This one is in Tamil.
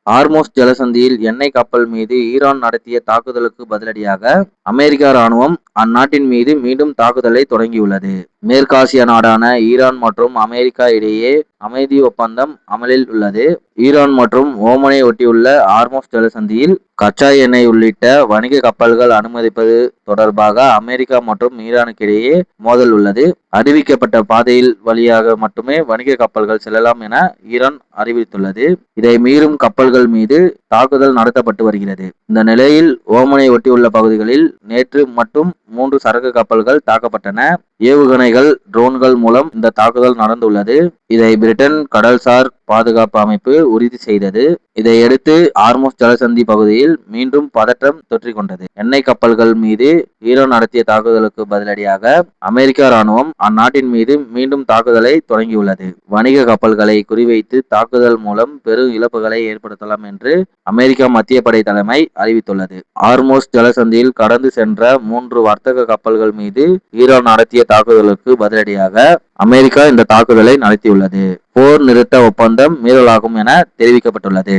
ஹார்மோஸ் ஜலசந்தியில் எண்ணெய் கப்பல் மீது ஈரான் நடத்திய தாக்குதலுக்கு பதிலடியாக அமெரிக்க ராணுவம் அந்நாட்டின் மீது மீண்டும் தாக்குதலை தொடங்கியுள்ளது. மேற்காசிய நாடான ஈரான் மற்றும் அமெரிக்கா இடையே அமைதி ஒப்பந்தம் அமலில் உள்ளது. ஈரான் மற்றும் ஓமனை ஒட்டியுள்ள ஹார்மோஸ் ஜலசந்தியில் கச்சா எண்ணெய் உள்ளிட்ட வணிக கப்பல்கள் அனுமதிப்பது தொடர்பாக அமெரிக்கா மற்றும் ஈரானுக்கிடையே மோதல் உள்ளது. அறிவிக்கப்பட்ட பாதையில் வழியாக மட்டுமே வணிக கப்பல்கள் செல்லலாம் என ஈரான் அறிவித்துள்ளது. இதை மீறும் கப்பல்கள் மீது தாக்குதல் நடத்தப்பட்டு வருகிறது. இந்த நிலையில் ஓமனை ஒட்டியுள்ள பகுதிகளில் நேற்று மட்டும் 3 சரக்கு கப்பல்கள் தாக்கப்பட்டன. ஏவுகணைகள், ட்ரோன்கள் மூலம் இந்த தாக்குதல் நடந்துள்ளது. இதை பிரிட்டன் கடல்சார் பாதுகாப்பு அமைப்பு உறுதி செய்தது. இதையடுத்து ஹார்மோஸ் ஜலசந்தி பகுதியில் மீண்டும் பதற்றம் தொற்றிக்கொண்டது. எண்ணெய் கப்பல்கள் மீது ஈரான் நடத்திய தாக்குதலுக்கு பதிலடியாக அமெரிக்க ராணுவம் அந்நாட்டின் மீது மீண்டும் தாக்குதலை தொடங்கியுள்ளது. வணிக கப்பல்களை குறிவைத்து தாக்குதல் மூலம் பெரும் இழப்புகளை ஏற்படுத்தலாம் என்று அமெரிக்க மத்திய படை தலைமை அறிவித்துள்ளது. ஹார்மோஸ் ஜலசந்தியில் கடந்து சென்ற 3 வர்த்தக கப்பல்கள் மீது ஈரான் நடத்திய தாக்குதலுக்கு பதிலடியாக அமெரிக்கா இந்த தாக்குதலை நடத்தியுள்ளது. போர் நிறுத்த ஒப்பந்தம் மீறலாகும் என தெரிவிக்கப்பட்டுள்ளது.